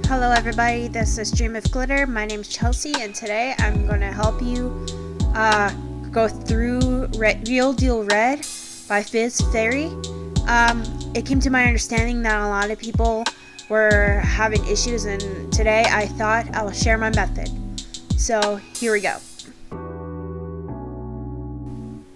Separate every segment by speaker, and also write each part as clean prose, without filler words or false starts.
Speaker 1: Hello everybody, this is Dream of Glitter. My name is Chelsea and today I'm going to help you go through Real Deal Red by Fizz Fairy. It came to my understanding that a lot of people were having issues, and today I thought I will share my method. So here we go.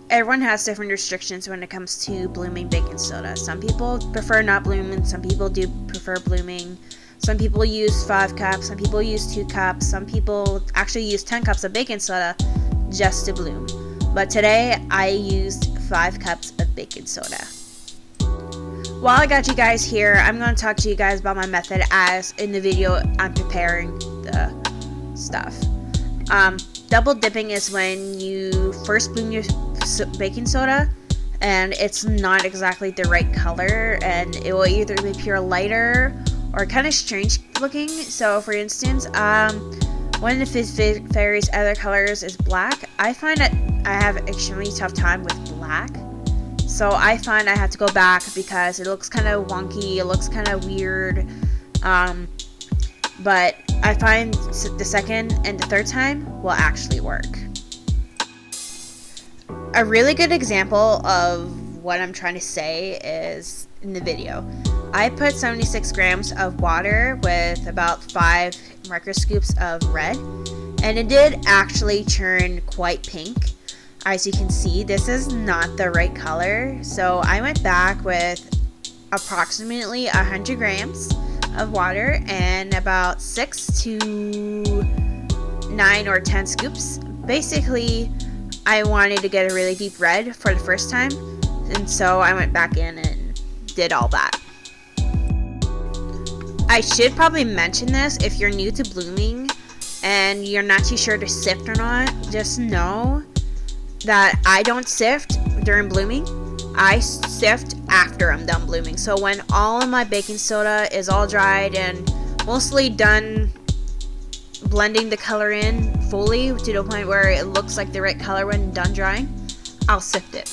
Speaker 1: Everyone has different restrictions when it comes to blooming baking soda. Some people prefer not blooming, some people do prefer blooming. Some people use 5 cups, some people use 2 cups, some people actually use 10 cups of baking soda just to bloom. But today I used 5 cups of baking soda. While I got you guys here, I'm going to talk to you guys about my method as in the video I'm preparing the stuff. Double dipping is when you first bloom your baking soda and it's not exactly the right color, and it will either appear lighter or kind of strange looking. So for instance, one of the Fizz Fairy's other colors is black. I find that I have an extremely tough time with black, so I find I have to go back because it looks kind of wonky, it looks kind of weird, but I find the second and the third time will actually work. A really good example of what I'm trying to say is in the video. I put 76 grams of water with about 5 micro scoops of red, and it did actually turn quite pink. As you can see, this is not the right color, so I went back with approximately 100 grams of water and about 6 to 9 or 10 scoops. Basically, I wanted to get a really deep red for the first time, and so I went back in and did all that. I should probably mention this: if you're new to blooming and you're not too sure to sift or not, just know that I don't sift during blooming. I sift after I'm done blooming. So when all of my baking soda is all dried and mostly done blending the color in fully to the point where it looks like the right color when done drying, I'll sift it.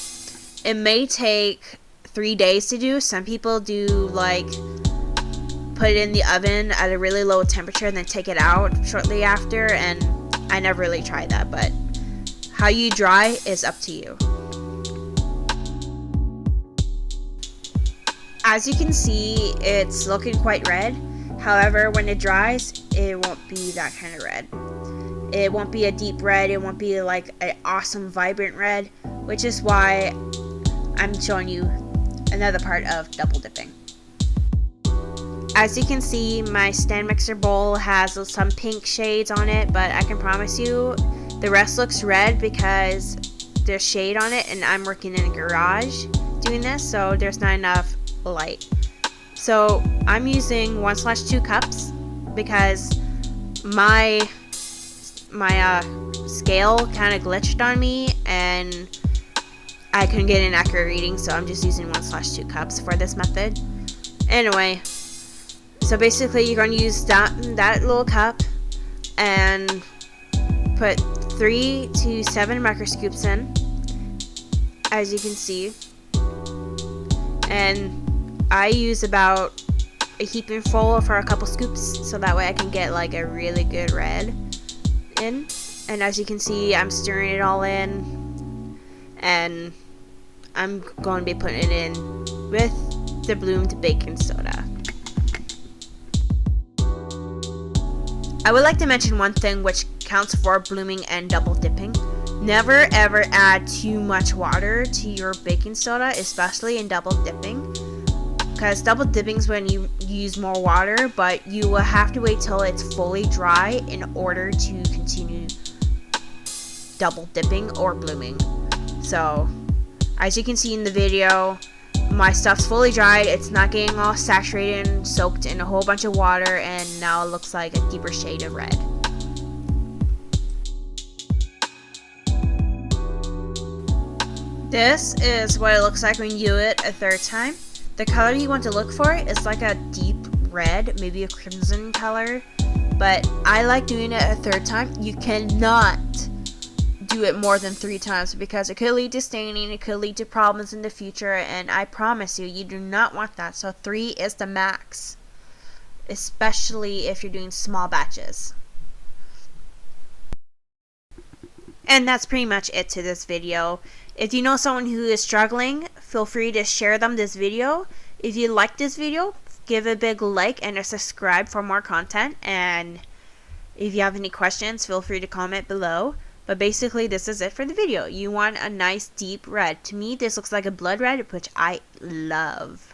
Speaker 1: It may take 3 days to do. Some people do like put it in the oven at a really low temperature and then take it out shortly after, and I never really tried that, but how you dry is up to you. As you can see, it's looking quite red. However, when it dries, it won't be that kind of red. It won't be a deep red, it won't be like an awesome vibrant red, which is why I'm showing you another part of double dipping. As you can see, my stand mixer bowl has some pink shades on it, but I can promise you the rest looks red because there's shade on it, and I'm working in a garage doing this, so there's not enough light. So I'm using 1/2 cups because my scale kind of glitched on me and I couldn't get an accurate reading, so I'm just using 1/2 cups for this method. Anyway, so basically you're going to use that little cup and put 3 to 7 micro scoops in, as you can see, and I use about a heaping full for a couple scoops so that way I can get like a really good red in. And as you can see, I'm stirring it all in, and I'm going to be putting it in with the bloomed baking soda. I would like to mention one thing which counts for blooming and double dipping. Never ever add too much water to your baking soda, especially in double dipping, because double dipping is when you use more water, but you will have to wait till it's fully dry in order to continue double dipping or blooming. So as you can see in the video, my stuff's fully dried, it's not getting all saturated and soaked in a whole bunch of water, and now it looks like a deeper shade of red. This is what it looks like when you do it a third time. The color you want to look for is like a deep red, maybe a crimson color, but I like doing it a third time. You cannot do it more than 3 times because it could lead to staining, it could lead to problems in the future, and I promise you, you do not want that. So 3 is the max. especially if you're doing small batches. And that's pretty much it to this video. If you know someone who is struggling, feel free to share them this video. If you like this video, give a big like and a subscribe for more content. And if you have any questions, feel free to comment below. But basically, this is it for the video. You want a nice deep red. To me, this looks like a blood red, which I love.